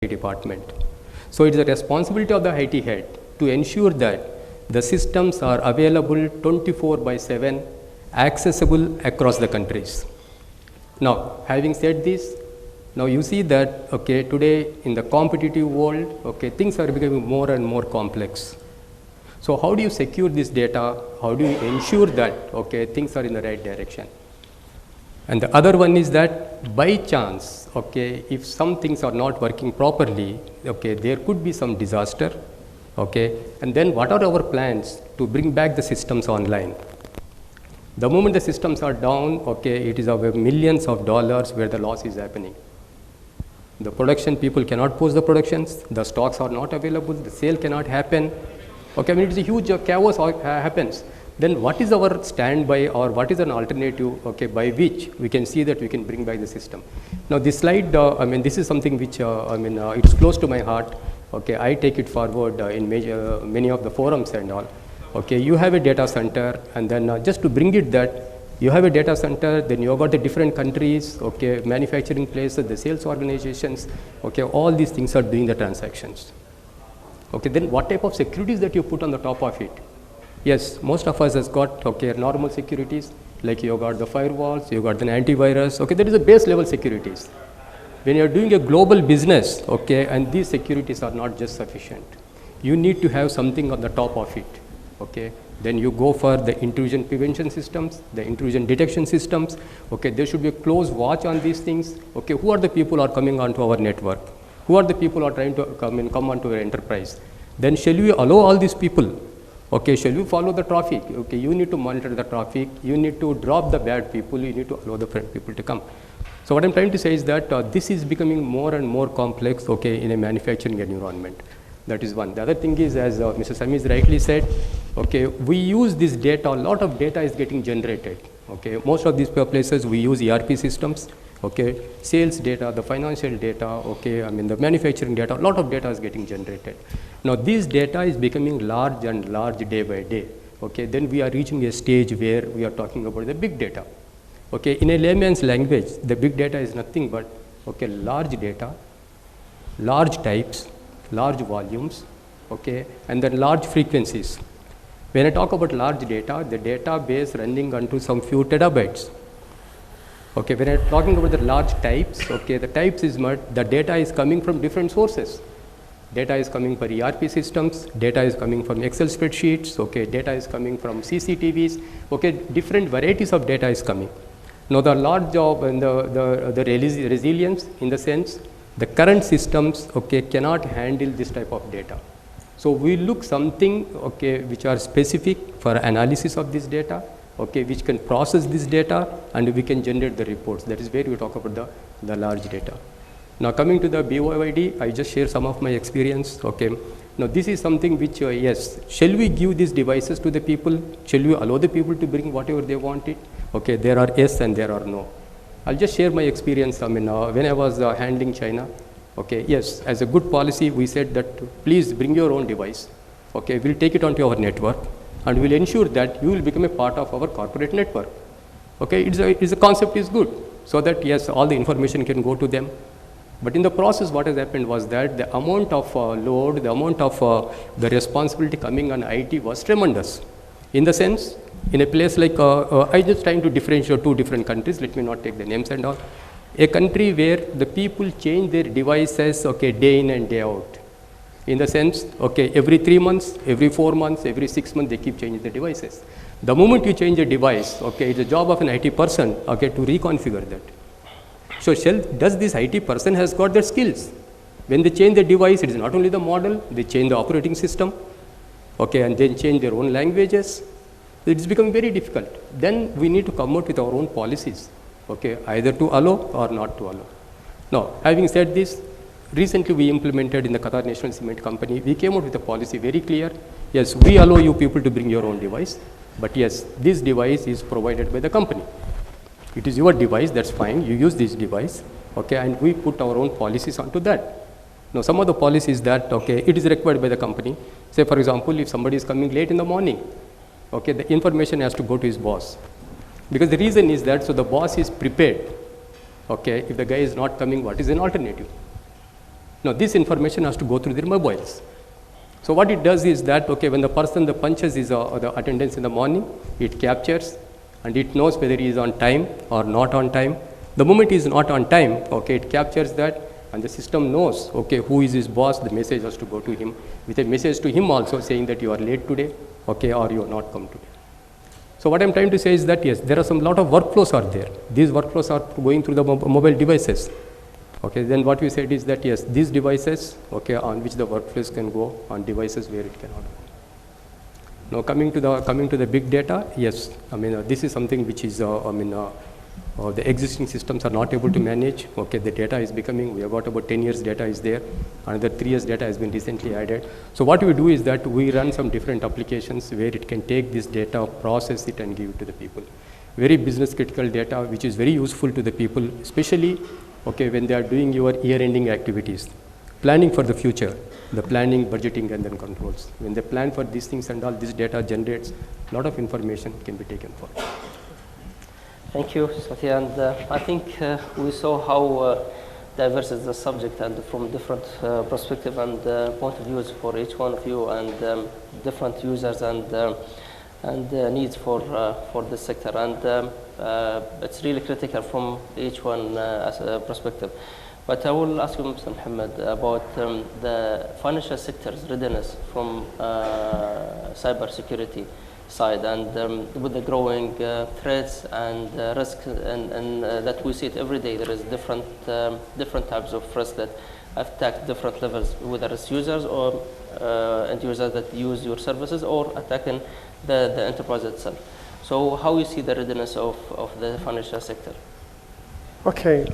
department. So it is the responsibility of the IT head to ensure that the systems are available 24/7, accessible across the countries. Now, having said this, now you see that today in the competitive world, things are becoming more and more complex. So how do you secure this data? How do you ensure that things are in the right direction? And the other one is that by chance, if some things are not working properly, there could be some disaster, and then what are our plans to bring back the systems online? The moment the systems are down, it is of millions of dollars where the loss is happening. The production people cannot post the productions, the stocks are not available, the sale cannot happen. I mean, it's a huge chaos happens. Then what is our standby, or what is an alternative, by which we can see that we can bring back the system? Now this slide, this is something which, it's close to my heart. I take it forward in many of the forums and all. You have a data center, and then just to bring it that, you have a data center, then you have got the different countries, manufacturing places, the sales organizations, all these things are doing the transactions. Then what type of securities that you put on the top of it? Yes, most of us has got normal securities, like you got the firewalls, you got the antivirus. That is the base level securities. When you are doing a global business, and these securities are not just sufficient, you need to have something on the top of it. Then you go for the intrusion prevention systems, the intrusion detection systems. There should be a close watch on these things. Who are the people who are coming onto our network? Who are the people who are trying to come onto your enterprise? Then shall we allow all these people? Shall we follow the traffic? You need to monitor the traffic. You need to drop the bad people. You need to allow the friend people to come. So what I'm trying to say is that this is becoming more and more complex, in a manufacturing environment. That is one. The other thing is, as Mr. Samiz rightly said, we use this data. A lot of data is getting generated. Most of these places we use ERP systems. Sales data, the financial data, the manufacturing data, a lot of data is getting generated. Now this data is becoming large and large day by day. Then we are reaching a stage where we are talking about the big data. In a layman's language, the big data is nothing but large data, large types, large volumes, and then large frequencies. When I talk about large data, the database running onto some few terabytes. When I'm talking about the large types, the types is the data is coming from different sources. Data is coming from ERP systems, data is coming from Excel spreadsheets, data is coming from CCTVs, different varieties of data is coming. Now the large job and the resilience, in the sense, the current systems, cannot handle this type of data. So we look something, which are specific for analysis of this data, which can process this data, and we can generate the reports. That is where we talk about the large data. Now coming to the BYOD, I just share some of my experience. Now this is something which, yes, shall we give these devices to the people? Shall we allow the people to bring whatever they want it? There are yes and there are no. I'll just share my experience. When I was handling China, yes, as a good policy, we said that please bring your own device. We'll take it onto our network, and we'll ensure that you will become a part of our corporate network. It's a concept is good, so that yes, all the information can go to them. But in the process, what has happened was that the amount of load, the amount of the responsibility coming on IT was tremendous. In the sense, in a place like, I just trying to differentiate two different countries, let me not take the names and all. A country where the people change their devices, day in and day out. In the sense, every 3 months, every 4 months, every 6 months, they keep changing the devices. The moment you change a device, it's a job of an IT person, to reconfigure that. So does this IT person has got their skills? When they change the device, it is not only the model, they change the operating system, and then change their own languages. It's becoming very difficult. Then we need to come out with our own policies, either to allow or not to allow. Now, having said this, recently we implemented in the Qatar National Cement Company, we came out with a policy very clear. Yes, we allow you people to bring your own device, but yes, this device is provided by the company. It is your device, that's fine, you use this device, and we put our own policies onto that. Now, some of the policies that, it is required by the company. Say, for example, if somebody is coming late in the morning, the information has to go to his boss. Because the reason is that, so the boss is prepared. If the guy is not coming, what is an alternative? Now, this information has to go through their mobiles. So what it does is that, okay, when the person the punches his the attendance in the morning, it captures and it knows whether he is on time or not on time. The moment he is not on time, okay, it captures that and the system knows, okay, who is his boss, the message has to go to him, with a message to him also saying that you are late today, okay, or you are not come today. So what I'm trying to say is that, yes, there are some lot of workflows are there. These workflows are going through the mobile devices. Okay, then what we said is that, yes, these devices, okay, on which the workflows can go, on devices where it cannot go. Now coming to the big data, yes, I mean, this is something which is, the existing systems are not able to manage. Okay, the data is becoming, we have got about 10 years data is there, another 3 years data has been recently added. So what we do is that we run some different applications where it can take this data, process it and give it to the people. Very business critical data, which is very useful to the people, especially, okay, when they are doing your year-ending activities, planning for the future, the planning, budgeting, and then controls. When they plan for these things and all, this data generates a lot of information can be taken for. Thank you, Satya. And I think we saw how diverse is the subject and from different perspective and point of views for each one of you and different users and needs for this sector. And it's really critical from each one as a perspective. But I will ask you, Mr. Mohammed, about the financial sector's readiness from cybersecurity side and with the growing threats and risks and that we see it every day. There is different types of risks that attack different levels, whether it's users or end users that use your services or attacking the enterprise itself. So how you see the readiness of the financial sector? Okay,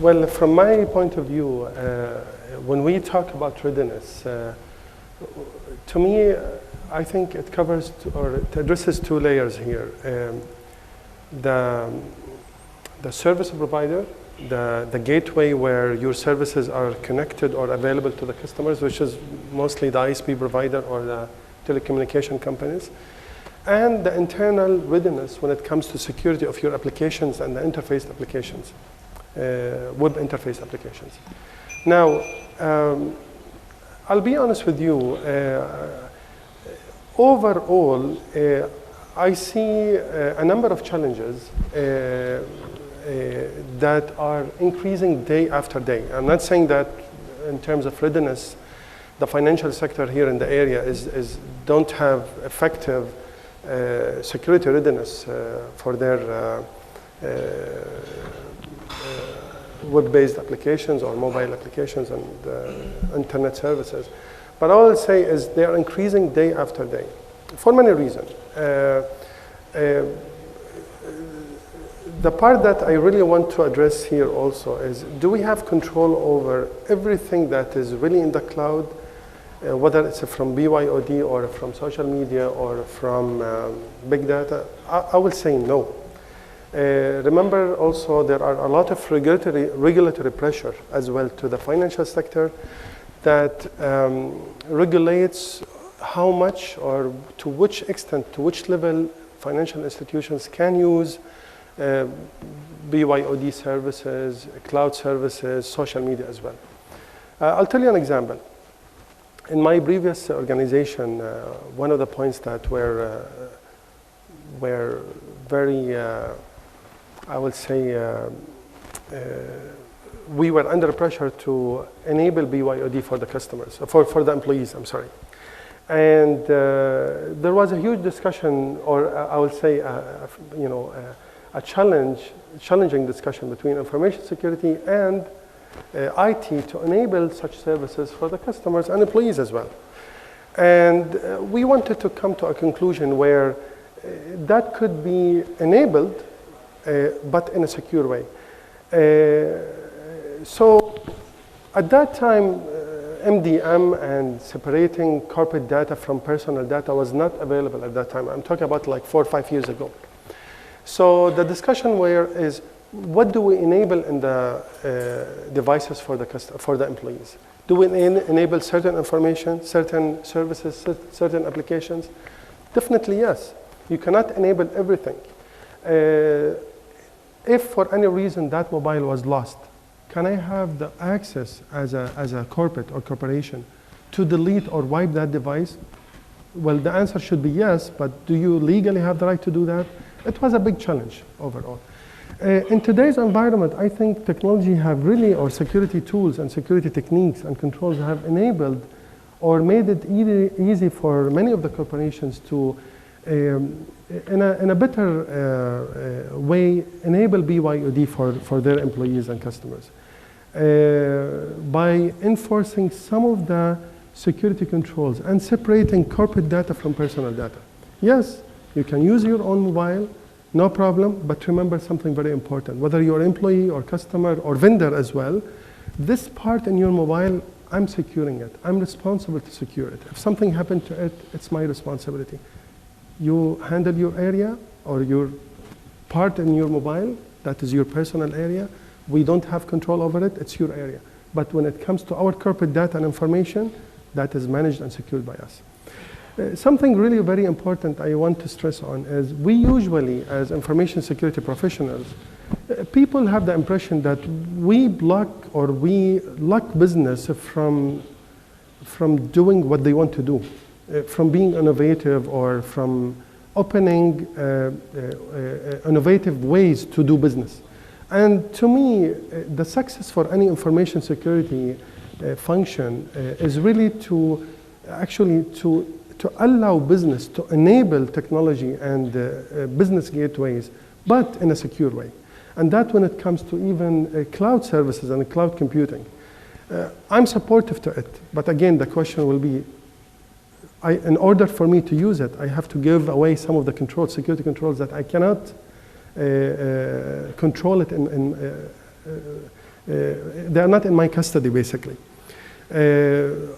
well, from my point of view, when we talk about readiness, to me, I think it covers or it addresses 2 layers here. The service provider, the gateway where your services are connected or available to the customers, which is mostly the ISP provider or the telecommunication companies, and the internal readiness when it comes to security of your applications and the interface applications, web interface applications. Now, I'll be honest with you, overall, I see a number of challenges that are increasing day after day. I'm not saying that in terms of readiness, the financial sector here in the area don't have effective security readiness for their web-based applications or mobile applications and internet services. But all I'll say is they are increasing day after day for many reasons. The part that I really want to address here also is, do we have control over everything that is really in the cloud, whether it's from BYOD or from social media or from big data? I will say no. Remember also there are a lot of regulatory pressure as well to the financial sector that regulates how much or to which extent, to which level financial institutions can use BYOD services, cloud services, social media as well. I'll tell you an example. In my previous organization, one of the points that were very, I would say, we were under pressure to enable BYOD for the customers, for the employees, I'm sorry. And there was a huge discussion, or I would say, a challenging discussion between information security and IT to enable such services for the customers and employees as well. And we wanted to come to a conclusion where that could be enabled, but in a secure way. So at that time, MDM and separating corporate data from personal data was not available at that time. I'm talking about like 4 or 5 years ago. So the discussion is, what do we enable in the devices for the employees? Do we enable certain information, certain services, certain applications? Definitely yes. You cannot enable everything. If for any reason that mobile was lost can I have the access as a corporate or corporation to delete or wipe that device? Well, the answer should be yes, but do you legally have the right to do that? It was a big challenge overall. In today's environment, I think technology have really, or security tools and security techniques and controls have enabled or made it easy for many of the corporations to, in a better way, enable BYOD for their employees and customers. By enforcing some of the security controls and separating corporate data from personal data. Yes, you can use your own mobile, no problem, but remember something very important. Whether you're an employee or customer or vendor as well, this part in your mobile, I'm securing it. I'm responsible to secure it. If something happened to it, it's my responsibility. You handle your area or your part in your mobile, that is your personal area. We don't have control over it, it's your area. But when it comes to our corporate data and information, that is managed and secured by us. Something really very important I want to stress on is we usually, as information security professionals, people have the impression that we block or we lock business from doing what they want to do, from being innovative or from opening innovative ways to do business. And to me, the success for any information security function is really to actually to allow business to enable technology and business gateways, but in a secure way. And that when it comes to even cloud services and cloud computing. I'm supportive to it, but again, the question will be, in order for me to use it, I have to give away some of the controls, security controls that I cannot control it they are not in my custody, basically.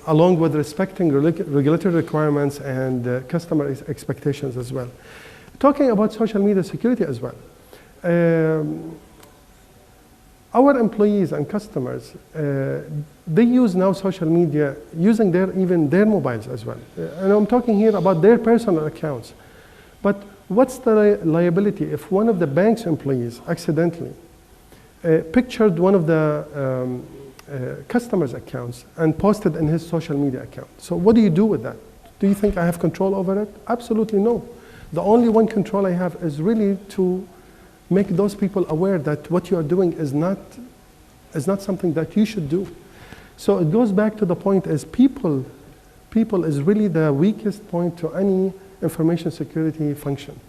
Along with respecting regulatory requirements and customer expectations as well. Talking about social media security as well. Our employees and customers, they use now social media using even their mobiles as well. And I'm talking here about their personal accounts. But what's the liability if one of the bank's employees accidentally pictured one of the customers' accounts and posted in his social media account? So what do you do with that? Do you think I have control over it? Absolutely no. The only one control I have is really to make those people aware that what you are doing is not something that you should do. So it goes back to the point is people is really the weakest point to any information security function.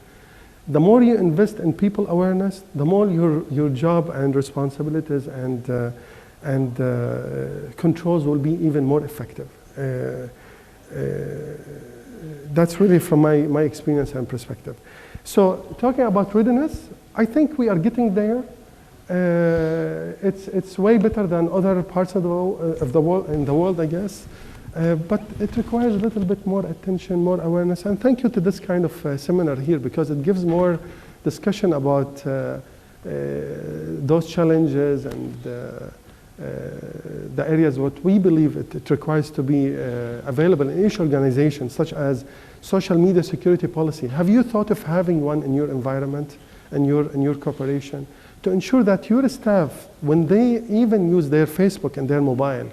The more you invest in people awareness, the more your job and responsibilities and controls will be even more effective. That's really from my experience and perspective. So talking about readiness, I think we are getting there. It's way better than other parts of the world, I guess. But it requires a little bit more attention, more awareness. And thank you to this kind of seminar here, because it gives more discussion about those challenges and the areas what we believe it requires to be available in each organization, such as social media security policy. Have you thought of having one in your environment, in your corporation, to ensure that your staff, when they even use their Facebook and their mobile,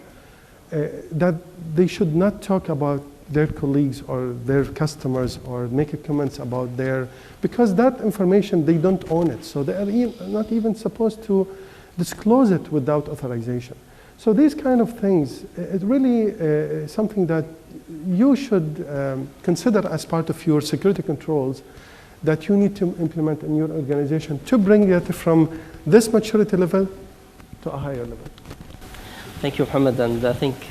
that they should not talk about their colleagues or their customers or make comments about because that information, they don't own it. So they are not even supposed to disclose it without authorization. So these kind of things, it really is something that you should consider as part of your security controls that you need to implement in your organization to bring it from this maturity level to a higher level. Thank you, Mohammed. And I think,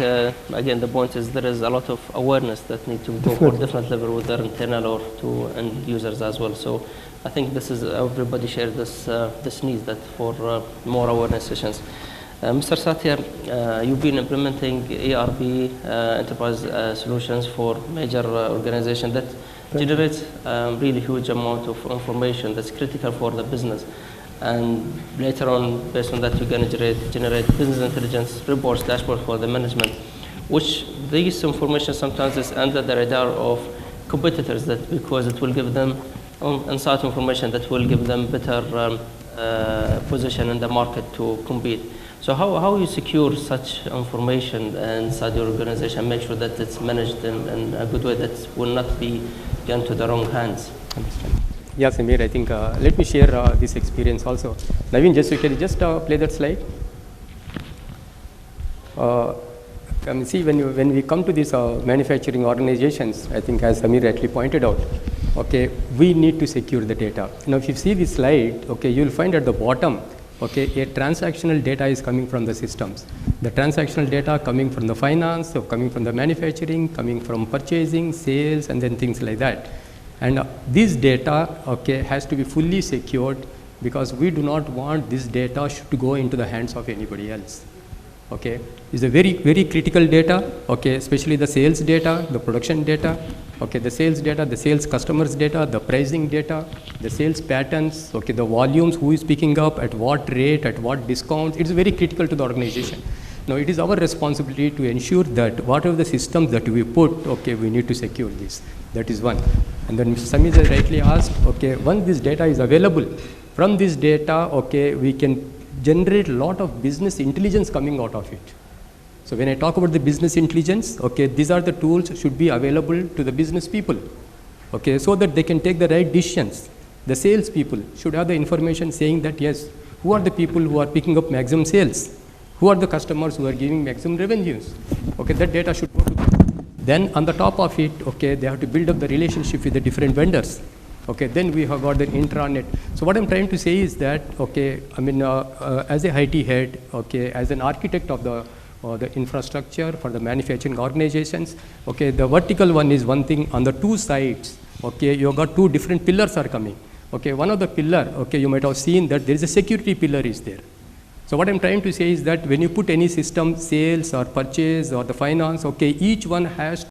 again, the point is there is a lot of awareness that need to go for different level, whether internal or to end users as well. So I think this is, everybody shares this need that for more awareness sessions. Mr. Satya, you've been implementing ERP enterprise solutions for major organizations that generates really huge amount of information that's critical for the business. And later on, based on that, you're going to generate business intelligence reports, dashboards for the management, which this information sometimes is under the radar of competitors, that because it will give them inside information that will give them better position in the market to compete. So how you secure such information inside your organization, make sure that it's managed in a good way, that will not be gone to the wrong hands? Understand. Yeah, Samir, I think let me share this experience also. Naveen, just you can just play that slide. See, when we come to these manufacturing organizations, I think as Samir rightly pointed out, okay, we need to secure the data. Now, if you see this slide, okay, you'll find at the bottom, okay, a transactional data is coming from the systems. The transactional data coming from the finance, so coming from the manufacturing, coming from purchasing, sales, and then things like that. And this data, okay, has to be fully secured because we do not want this data to go into the hands of anybody else. Okay, it's a very, very critical data, okay, especially the sales data, the production data, okay, the sales data, the sales customers data, the pricing data, the sales patterns, okay, the volumes, who is picking up, at what rate, at what discounts, it's very critical to the organization. Now, it is our responsibility to ensure that whatever the systems that we put, okay, we need to secure this. That is one. And then Mr. Samir has rightly asked, okay, once this data is available, from this data, okay, we can generate a lot of business intelligence coming out of it. So when I talk about the business intelligence, okay, these are the tools should be available to the business people, okay, so that they can take the right decisions. The sales people should have the information saying that, yes, who are the people who are picking up maximum sales? Who are the customers who are giving maximum revenues? Okay, that data should go to them. Then on the top of it, okay, they have to build up the relationship with the different vendors. Okay, then we have got the intranet. So what I'm trying to say is that, okay, I mean, as a IT head, okay, as an architect of the infrastructure for the manufacturing organizations, okay, the vertical one is one thing. On the two sides, okay, you've got two different pillars are coming. Okay, one of the pillar, okay, you might have seen that there is a security pillar is there. So what I'm trying to say is that when you put any system, sales or purchase or the finance, okay, each one has